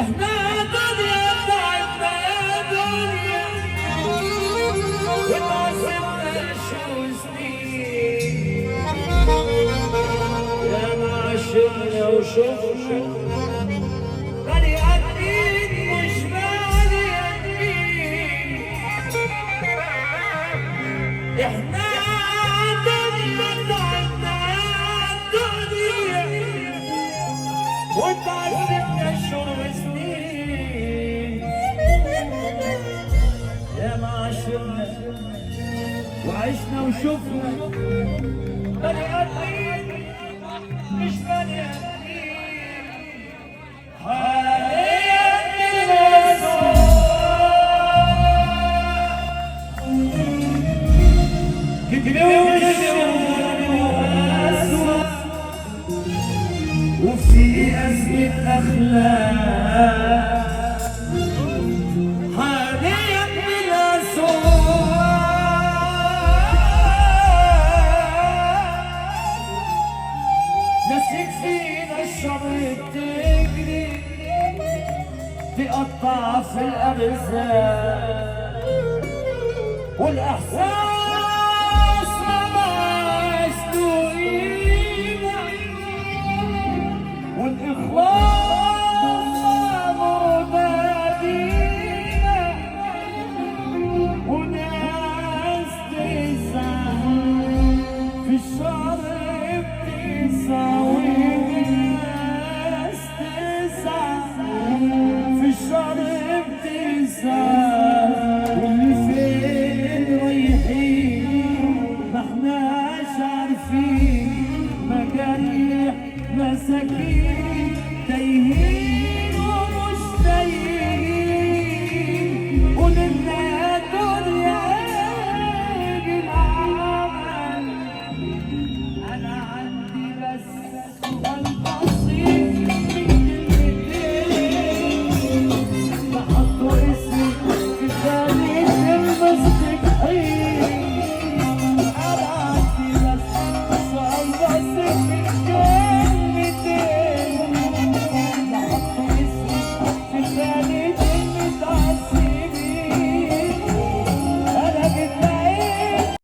احنا دنيا تعبنا يا دنيا وتعذبنا شو سنين يا ما عشقنا وشفنا غالي قديم مش غالي قديم احنا دنيا تعبنا يا دنيا وتعذبنا شرب سنين يا ما عشقنا وعشنا وشفنا بني ادمين مش بني ادمين حاليا وفي أزمة أخلاق حاليا بلا سؤال نسيت فينا الشر بتجري تقطع في الأغزال والأحسان